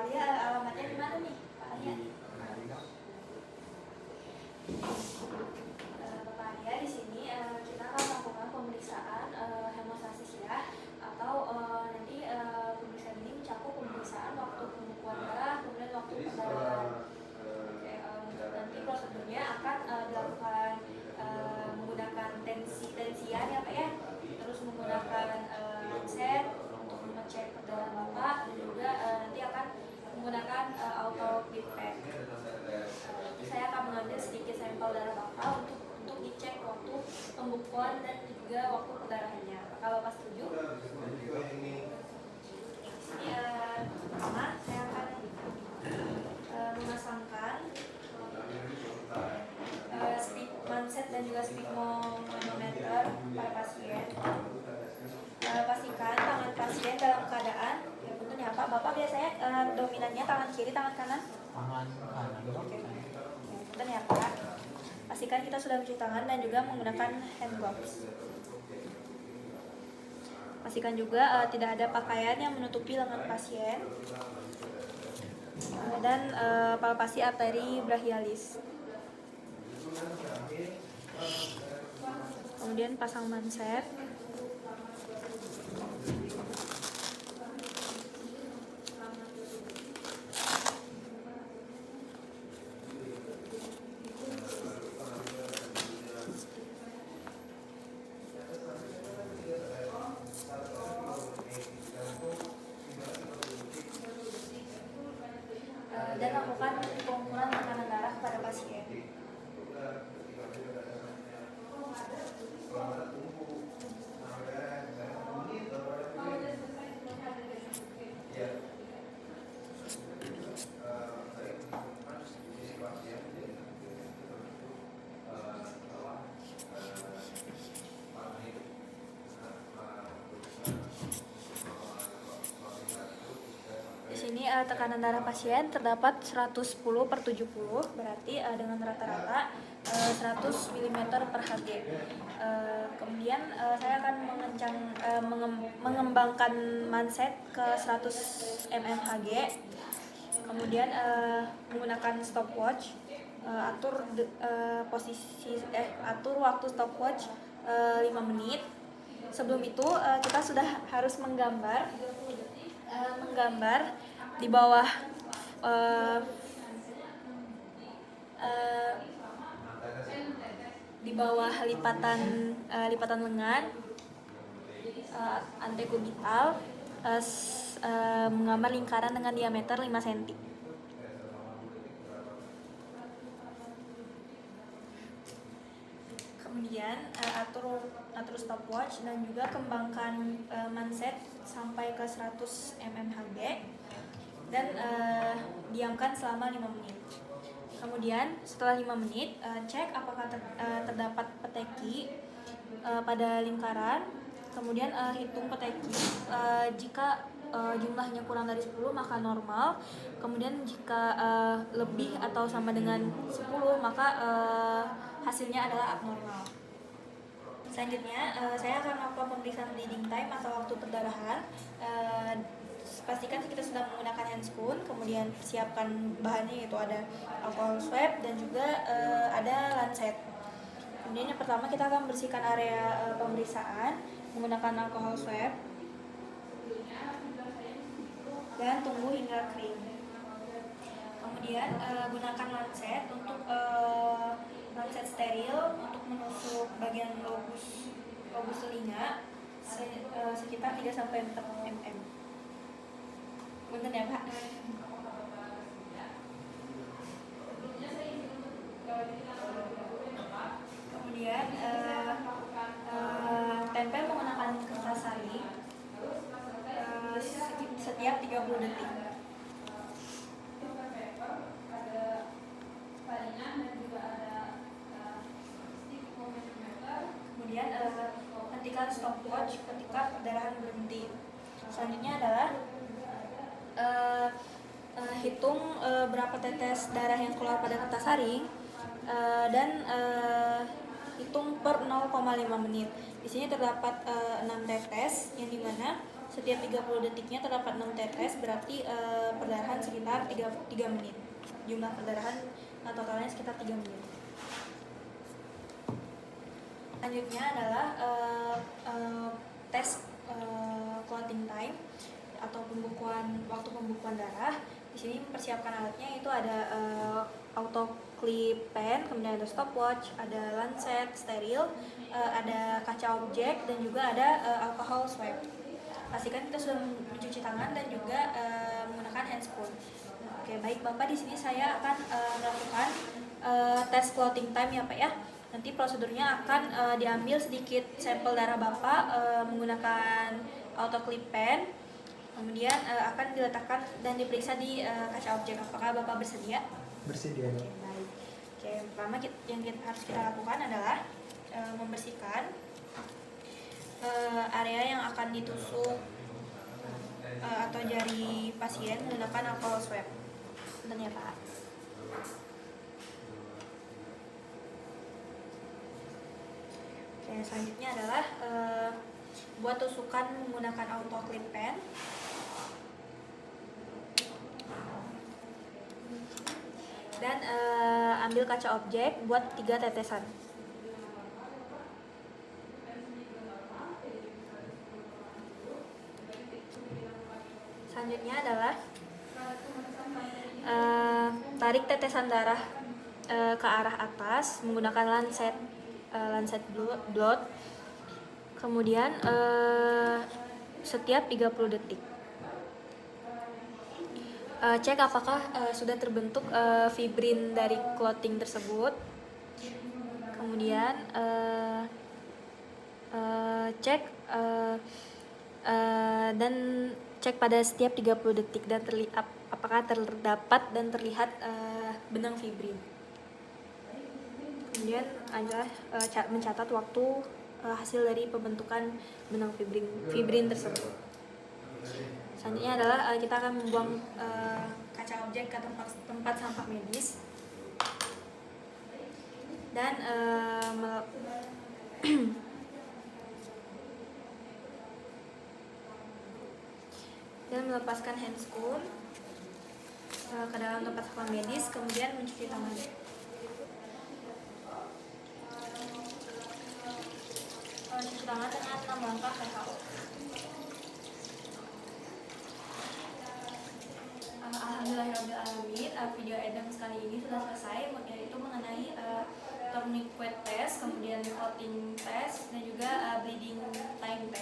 Alia, alamatnya di mana nih, Pak Alia? Bapak Alia, di sini kita akan melakukan pemeriksaan hemostasis ya, atau nanti pemeriksaan ini mencakup pemeriksaan waktu pembekuan darah, kemudian waktu perdarahan. Oke, nanti prosedurnya akan dilakukan menggunakan tensian ya Pak ya, terus menggunakan lancet untuk mengecek perdarahan Bapak, dan juga nanti akan menggunakan auto pipet. Saya akan mengambil sedikit sampel darah Bapak untuk dicek waktu pembekuan dan juga waktu perdarahannya. Apakah Bapak setuju? Ini pertama saya akan memasangkan stick manset dan juga stigmomanometer pada pasien. Pastikan tangan pasien dalam keadaan ya punten ya Pak. Bapak biasanya dominannya tangan kiri, tangan kanan? Tangan kanan. Oke. Punten ya Pak. Pastikan kita sudah mencuci tangan dan juga menggunakan hand gloves. Pastikan juga tidak ada pakaian yang menutupi lengan pasien dan palpasi arteri brachialis. Kemudian pasang manset. Dan lakukan pengukuran tekanan darah kepada pasien. Di sini tekanan darah pasien terdapat 110/70, berarti dengan rata-rata 100 mm per Hg. Kemudian saya akan mengembangkan manset ke 100 mmHg. Kemudian menggunakan stopwatch, atur waktu stopwatch 5 menit. Sebelum itu kita sudah harus menggambar di bawah lipatan lengan antekubital, menggambar lingkaran dengan diameter 5 cm. Kemudian atur stopwatch dan juga kembangkan manset sampai ke 100 mmHg dan diamkan selama 5 menit. Kemudian setelah 5 menit cek apakah terdapat peteki pada lingkaran. Kemudian hitung peteki, jika jumlahnya kurang dari 10 maka normal. Kemudian jika lebih atau sama dengan 10 maka hasilnya adalah abnormal. Selanjutnya saya akan melakukan pemeriksaan bleeding time atau waktu perdarahan. Pastikan kita sudah menggunakan handscoon, kemudian siapkan bahannya, yaitu ada alcohol swab dan juga ada lancet. Kemudian yang pertama kita akan bersihkan area pemeriksaan menggunakan alcohol swab dan tunggu hingga kering. Kemudian gunakan lancet untuk lancet steril untuk menusuk bagian lobus telinga sekitar 3-4 mm. Punten ya Pak. Kemudian tempel menggunakan kertas saring setiap 30 detik. Kemudian hentikan stopwatch ketika perdarahan berhenti. Selanjutnya adalah hitung berapa tetes darah yang keluar pada kertas saring dan hitung per 0,5 menit. Di sini terdapat 6 tetes yang dimana Setiap 30 detiknya terdapat 6 tetes, berarti perdarahan sekitar 3 menit. Jumlah perdarahan totalnya sekitar 3 menit. Selanjutnya adalah tes clotting time atau waktu pembukuan darah. Di sini mempersiapkan alatnya itu ada auto clip pen, kemudian ada stopwatch, ada lancet steril, ada kaca objek, dan juga ada alcohol swab. Pastikan kita sudah mencuci tangan dan juga menggunakan handscoon. Oke, baik Bapak, di sini saya akan melakukan tes clotting time ya Pak ya. Nanti prosedurnya akan diambil sedikit sampel darah Bapak menggunakan auto clip pen. Kemudian akan diletakkan dan diperiksa di kaca objek. Apakah Bapak bersedia? Bersedia. Oke, baik. Oke, yang pertama yang harus kita lakukan adalah membersihkan area yang akan ditusuk atau jari pasien menggunakan alcohol swab. Bentar ya Pak. Oke, selanjutnya adalah buat tusukan menggunakan auto clip pen. Dan ambil kaca objek buat 3 tetesan. Selanjutnya adalah tarik tetesan darah ke arah atas menggunakan lancet blot. Kemudian setiap 30 detik. Cek apakah sudah terbentuk fibrin dari clotting tersebut. Kemudian cek dan cek pada setiap 30 detik dan apakah terdapat dan terlihat benang fibrin. Kemudian adalah mencatat waktu hasil dari pembentukan benang fibrin tersebut. Selanjutnya adalah kita akan membuang kaca objek ke tempat sampah medis dan melepaskan handscoon ke dalam tempat sampah medis, kemudian mencuci tangan. Cuci tangan dengan 6 langkah WHO. Alhamdulillahirrahmanirrahim, video Edams kali ini sudah selesai, yaitu mengenai tourniquet test, kemudian clotting test, dan juga bleeding time test.